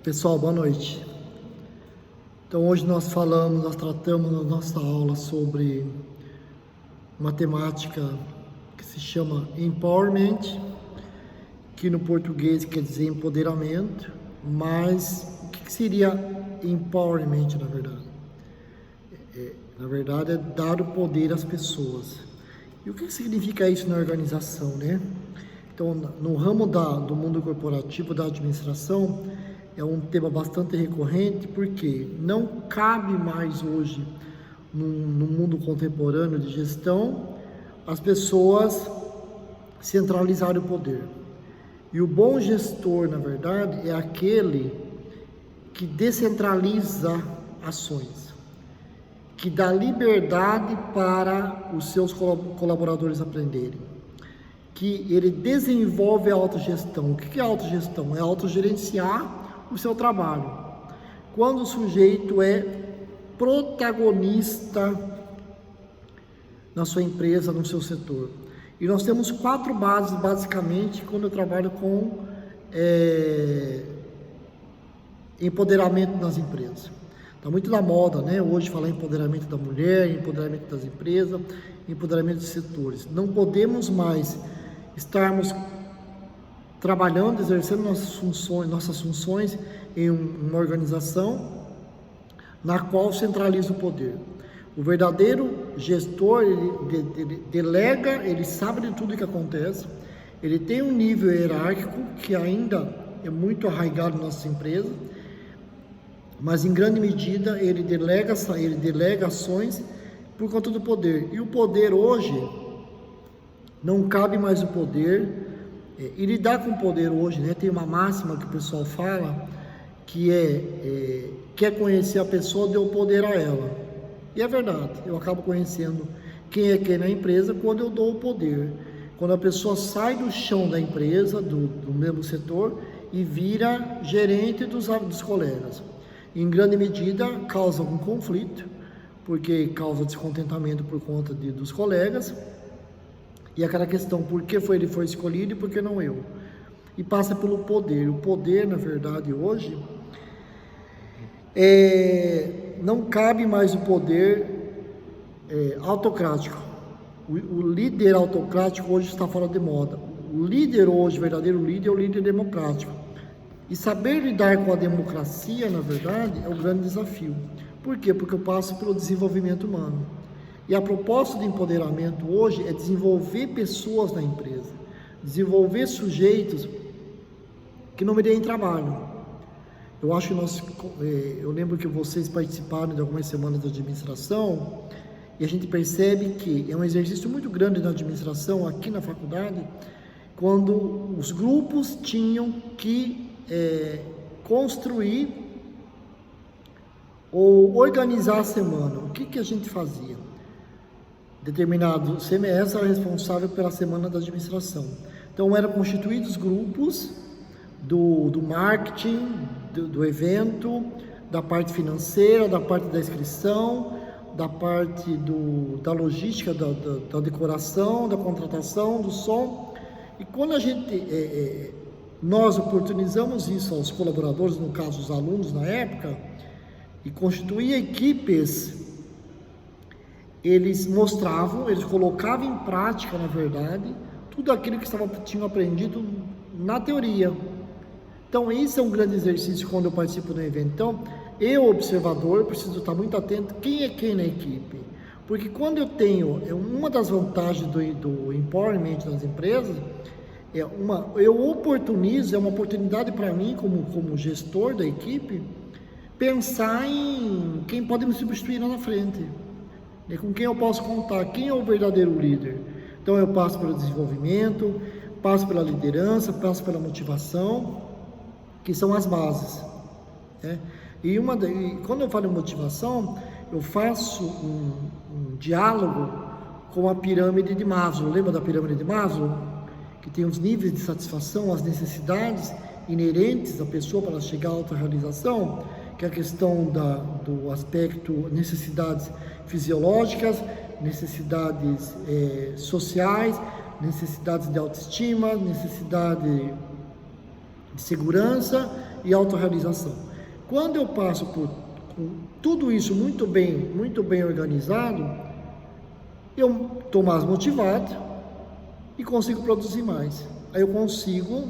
Pessoal, boa noite. Então hoje nós tratamos na nossa aula sobre uma temática que se chama Empowerment, que no português quer dizer empoderamento, mas o que seria Empowerment na verdade? Na verdade é dar o poder às pessoas. E o que significa isso na organização, né? Então, no ramo do mundo corporativo, da administração, é um tema bastante recorrente, porque não cabe mais hoje, no mundo contemporâneo de gestão, as pessoas centralizarem o poder. E o bom gestor, na verdade, é aquele que descentraliza ações, que dá liberdade para os seus colaboradores aprenderem, que ele desenvolve a autogestão. O que é autogestão? É autogerenciar o seu trabalho. Quando o sujeito é protagonista na sua empresa, no seu setor. E nós temos 4 bases, basicamente, quando eu trabalho com empoderamento nas empresas. Está muito na moda, né? Hoje falar empoderamento da mulher, empoderamento das empresas, empoderamento dos setores. Não podemos mais estarmos trabalhando, exercendo nossas funções em uma organização na qual centraliza o poder. O verdadeiro gestor, ele delega, ele sabe de tudo que acontece, ele tem um nível hierárquico que ainda é muito arraigado nas nossas empresas, mas em grande medida ele delega ações por conta do poder. E o poder hoje, não cabe mais o poder. E lidar com o poder hoje, né? Tem uma máxima que o pessoal fala, que quer conhecer a pessoa, deu poder a ela. E é verdade, eu acabo conhecendo quem é quem na empresa quando eu dou o poder. Quando a pessoa sai do chão da empresa, do mesmo setor, e vira gerente dos colegas. Em grande medida, causa algum conflito, porque causa descontentamento por conta dos colegas, e aquela questão, por que ele foi escolhido e por que não eu? E passa pelo poder. O poder, na verdade, hoje, não cabe mais o poder autocrático. O líder autocrático hoje está fora de moda. O líder hoje, o verdadeiro líder, é o líder democrático. E saber lidar com a democracia, na verdade, é o grande desafio. Por quê? Porque eu passo pelo desenvolvimento humano. E a proposta de empoderamento hoje é desenvolver pessoas na empresa, desenvolver sujeitos que não me deem trabalho. Eu acho que eu lembro que vocês participaram de algumas semanas de administração e a gente percebe que é um exercício muito grande na administração, aqui na faculdade, quando os grupos tinham que construir ou organizar a semana. O que a gente fazia? Determinado CMS era responsável pela semana da administração. Então eram constituídos grupos do marketing, do evento, da parte financeira, da parte da inscrição, da parte da logística, da decoração, da contratação, do som. E quando nós oportunizamos isso aos colaboradores, no caso os alunos na época, e constituía equipes, eles colocavam em prática, na verdade, tudo aquilo que tinham aprendido na teoria. Então, esse é um grande exercício quando eu participo do evento. Então, eu, observador, preciso estar muito atento quem é quem na equipe. Porque quando eu tenho, uma das vantagens do empowerment nas empresas, eu oportunizo, é uma oportunidade para mim, como gestor da equipe, pensar em quem pode me substituir lá na frente. Com quem eu posso contar, quem é o verdadeiro líder. Então eu passo pelo desenvolvimento, passo pela liderança, passo pela motivação, que são as bases, né? E quando eu falo em motivação, eu faço um diálogo com a pirâmide de Maslow. Lembra da pirâmide de Maslow? Que tem os níveis de satisfação, as necessidades inerentes da pessoa para chegar à autorrealização, que é a questão do aspecto necessidades fisiológicas, necessidades sociais, necessidades de autoestima, necessidade segurança e autorrealização. Quando eu passo por tudo isso muito bem organizado, eu estou mais motivado e consigo produzir mais. Aí eu consigo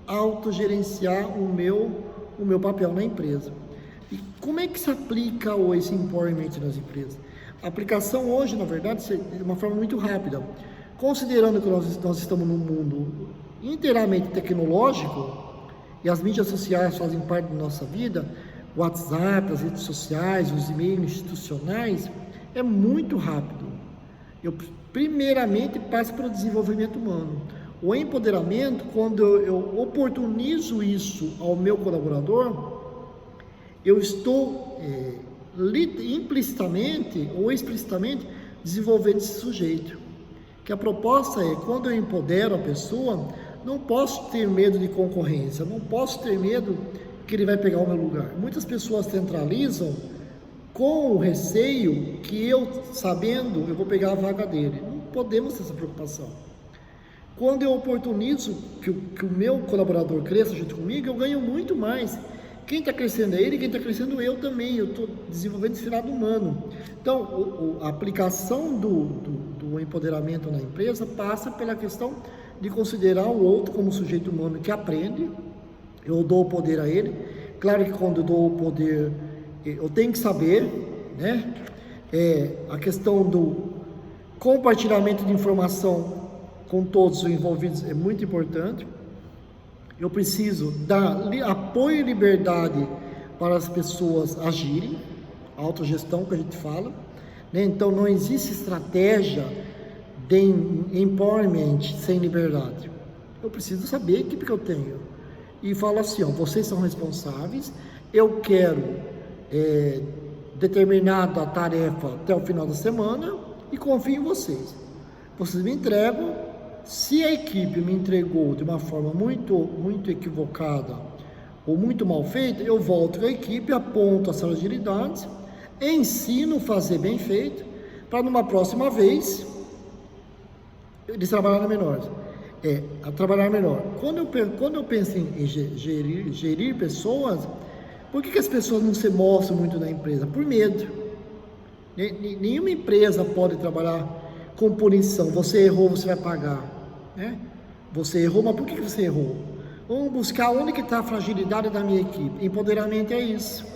autogerenciar o meu papel na empresa. E como é que se aplica esse empowerment nas empresas? A aplicação hoje, na verdade, é de uma forma muito rápida. Considerando que nós estamos num mundo inteiramente tecnológico e as mídias sociais fazem parte da nossa vida, o WhatsApp, as redes sociais, os e-mails institucionais, é muito rápido. Eu, primeiramente, passo para o desenvolvimento humano. O empoderamento, quando eu oportunizo isso ao meu colaborador, eu estou implicitamente ou explicitamente desenvolvendo esse sujeito. Que a proposta é, quando eu empodero a pessoa, não posso ter medo de concorrência, não posso ter medo que ele vai pegar o meu lugar. Muitas pessoas centralizam com o receio que eu, sabendo, eu vou pegar a vaga dele. Não podemos ter essa preocupação. Quando eu oportunizo que o meu colaborador cresça junto comigo, eu ganho muito mais. Quem está crescendo é ele, quem está crescendo eu também. Eu estou desenvolvendo esse lado humano. Então, a aplicação do empoderamento na empresa passa pela questão de considerar o outro como um sujeito humano que aprende. Eu dou o poder a ele. Claro que quando eu dou o poder, eu tenho que saber, né? A questão do compartilhamento de informação com todos os envolvidos é muito importante. Eu preciso dar apoio e liberdade para as pessoas agirem, a autogestão que a gente fala, né? Então não existe estratégia de empowerment sem liberdade. Eu preciso saber a equipe que eu tenho e falo assim, ó, vocês são responsáveis, eu quero determinada tarefa até o final da semana e confio em vocês. Vocês me entregam. Se a equipe me entregou de uma forma muito equivocada ou muito mal feita, eu volto com a equipe, aponto as fragilidades, ensino a fazer bem feito, para numa próxima vez eles trabalharem melhor. A trabalhar melhor. Quando eu penso em gerir pessoas, por que as pessoas não se mostram muito na empresa? Por medo. Nenhuma empresa pode trabalhar com punição. Você errou, você vai pagar. Você errou, mas por que você errou? Vamos buscar onde que está a fragilidade da minha equipe. Empoderamento é isso.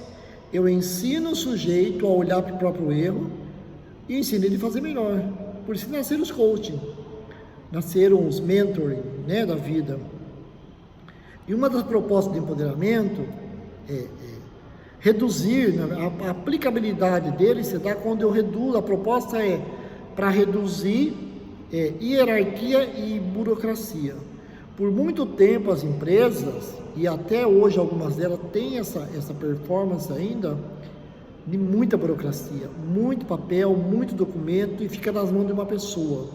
Eu ensino o sujeito a olhar para o próprio erro e ensino ele a fazer melhor. Por isso nasceram os coaching, nasceram os mentoring, né, da vida. E uma das propostas de empoderamento é reduzir, a aplicabilidade dele se dá quando eu reduzo. A proposta é para reduzir hierarquia e burocracia. Por muito tempo as empresas, e até hoje algumas delas têm essa performance ainda, de muita burocracia, muito papel, muito documento, e fica nas mãos de uma pessoa.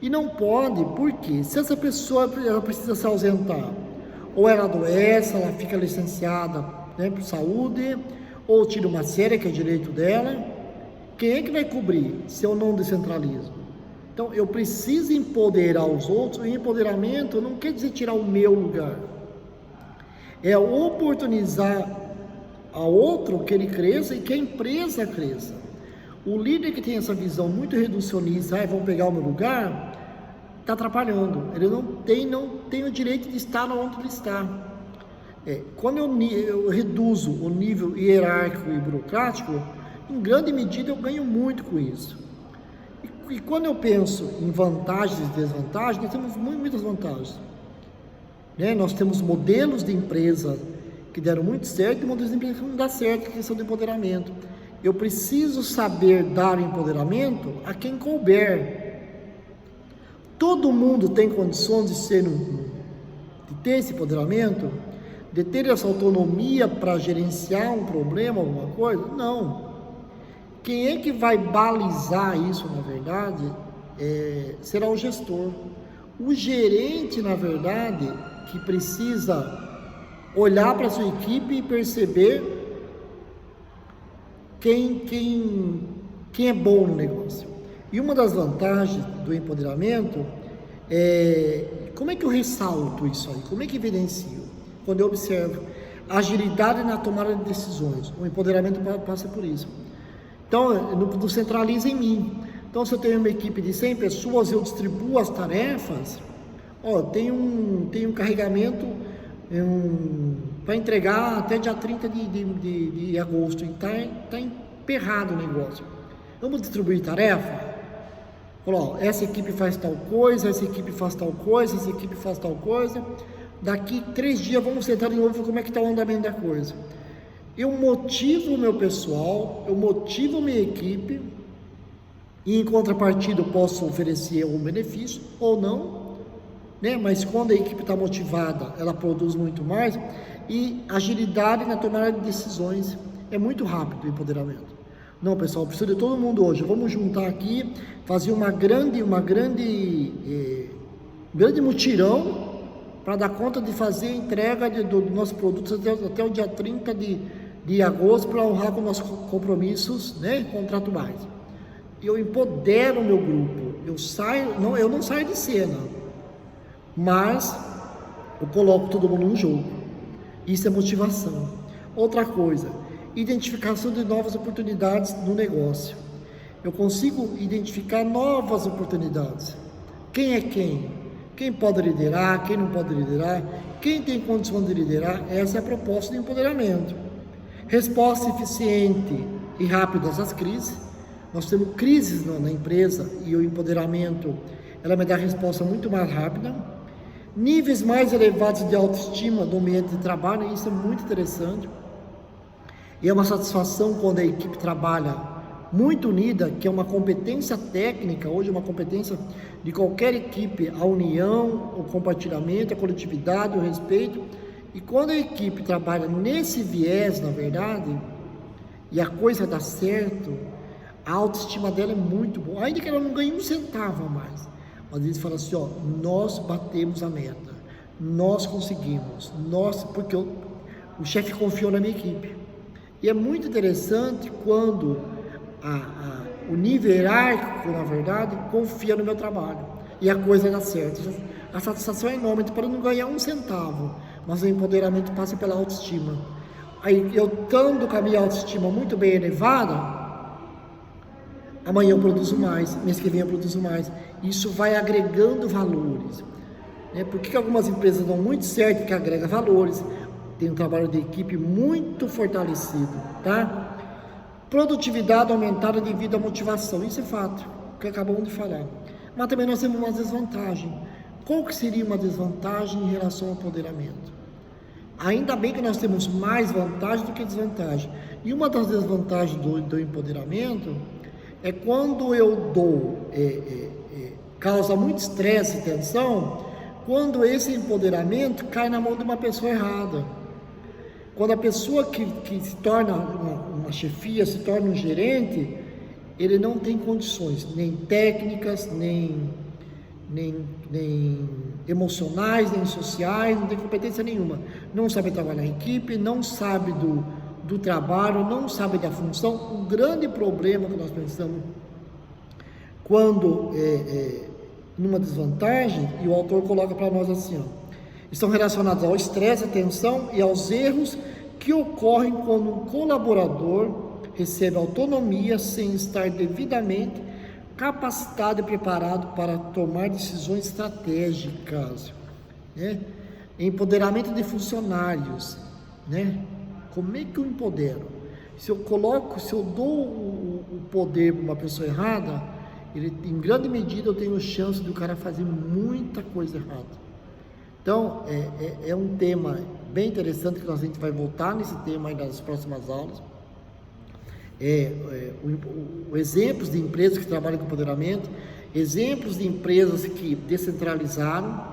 E não pode, porque se essa pessoa ela precisa se ausentar, ou ela adoece, ela fica licenciada, né, por saúde, ou tira uma série que é direito dela, quem é que vai cobrir se eu não descentralizo? Então, eu preciso empoderar os outros. O empoderamento não quer dizer tirar o meu lugar. É oportunizar ao outro que ele cresça e que a empresa cresça. O líder que tem essa visão muito reducionista, vão pegar o meu lugar, está atrapalhando. Ele não tem o direito de estar onde ele está. Quando eu reduzo o nível hierárquico e burocrático, em grande medida eu ganho muito com isso. E quando eu penso em vantagens e desvantagens, nós temos muitas vantagens. Nós temos modelos de empresa que deram muito certo e modelos de empresa que não dão certo, que é a questão do empoderamento. Eu preciso saber dar empoderamento a quem couber. Todo mundo tem condições de ter esse empoderamento, de ter essa autonomia para gerenciar um problema, alguma coisa? Não. Quem é que vai balizar isso, na verdade, será o gestor. O gerente, na verdade, que precisa olhar para a sua equipe e perceber quem é bom no negócio. E uma das vantagens do empoderamento é como é que eu ressalto isso aí, como é que evidencio? quando eu observo. Agilidade na tomada de decisões. O empoderamento passa por isso. Então, não centraliza em mim. Então, se eu tenho uma equipe de 100 pessoas, eu distribuo as tarefas. Tem um carregamento para entregar até dia 30 de agosto. E está emperrado o negócio. Vamos distribuir tarefa? Essa equipe faz tal coisa, essa equipe faz tal coisa, essa equipe faz tal coisa. Daqui 3 dias vamos sentar de novo para como é que está o andamento da coisa. Eu motivo o meu pessoal, eu motivo a minha equipe, e em contrapartida eu posso oferecer um benefício ou não, né? Mas quando a equipe está motivada, ela produz muito mais. E agilidade na tomada de decisões. É muito rápido o empoderamento. Não, pessoal, preciso de todo mundo hoje. Vamos juntar aqui, fazer uma grande mutirão para dar conta de fazer a entrega do nosso produto até o dia 30 de agosto, para honrar com nossos compromissos, né, contratuais. Eu empodero o meu grupo. Eu não saio de cena, mas eu coloco todo mundo no jogo. Isso é motivação. Outra coisa, identificação de novas oportunidades no negócio. Eu consigo identificar novas oportunidades. Quem é quem? Quem pode liderar, quem não pode liderar, quem tem condição de liderar. Essa é a proposta de empoderamento. Resposta eficiente e rápida às crises. Nós temos crises na empresa e o empoderamento, ela me dá resposta muito mais rápida. Níveis mais elevados de autoestima no ambiente de trabalho, isso é muito interessante. E é uma satisfação quando a equipe trabalha muito unida, que é uma competência técnica, hoje é uma competência de qualquer equipe, a união, o compartilhamento, a coletividade, o respeito. E quando a equipe trabalha nesse viés, na verdade, e a coisa dá certo, a autoestima dela é muito boa, ainda que ela não ganhe um centavo a mais. Mas eles falam assim, nós batemos a meta, nós conseguimos, porque o chefe confiou na minha equipe. E é muito interessante quando o nível hierárquico, na verdade, confia no meu trabalho e a coisa dá certo. A satisfação é enorme, para não ganhar um centavo, mas o empoderamento passa pela autoestima. Aí eu estando com a minha autoestima muito bem elevada, amanhã eu produzo mais, mês que vem eu produzo mais. Isso vai agregando valores. Por que algumas empresas dão muito certo, que agrega valores? Tem um trabalho de equipe muito fortalecido, tá? Produtividade aumentada devido à motivação, isso é fato, que acabamos de falar. Mas também nós temos uma desvantagem. Qual que seria uma desvantagem em relação ao empoderamento? Ainda bem que nós temos mais vantagem do que desvantagem. E uma das desvantagens do empoderamento é quando eu causa muito estresse e tensão, quando esse empoderamento cai na mão de uma pessoa errada. Quando a pessoa que se torna uma chefia, se torna um gerente, ele não tem condições, nem técnicas, nem emocionais, nem sociais, não tem competência nenhuma. Não sabe trabalhar em equipe, não sabe do trabalho, não sabe da função. O grande problema que nós pensamos quando numa desvantagem, e o autor coloca para nós assim, estão relacionados ao estresse, à tensão e aos erros que ocorrem quando um colaborador recebe autonomia sem estar devidamente capacitado e preparado para tomar decisões estratégicas, né? Empoderamento de funcionários, né? Como é que eu empodero? Se eu dou o poder para uma pessoa errada, em grande medida eu tenho chance do cara fazer muita coisa errada. Então, é um tema bem interessante que a gente vai voltar nesse tema aí nas próximas aulas. Exemplos de empresas que trabalham com empoderamento, exemplos de empresas que descentralizaram,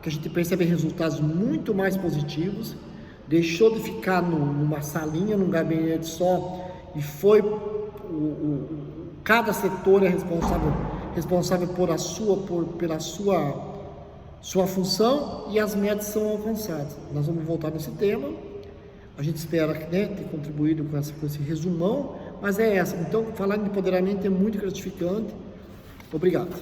que a gente percebe resultados muito mais positivos, deixou de ficar numa salinha, num gabinete só, e foi cada setor é responsável pela sua função, e as metas são alcançadas. Nós vamos voltar nesse tema. A gente espera ter contribuído com esse resumão, mas é essa. Então, falar de empoderamento é muito gratificante. Obrigado.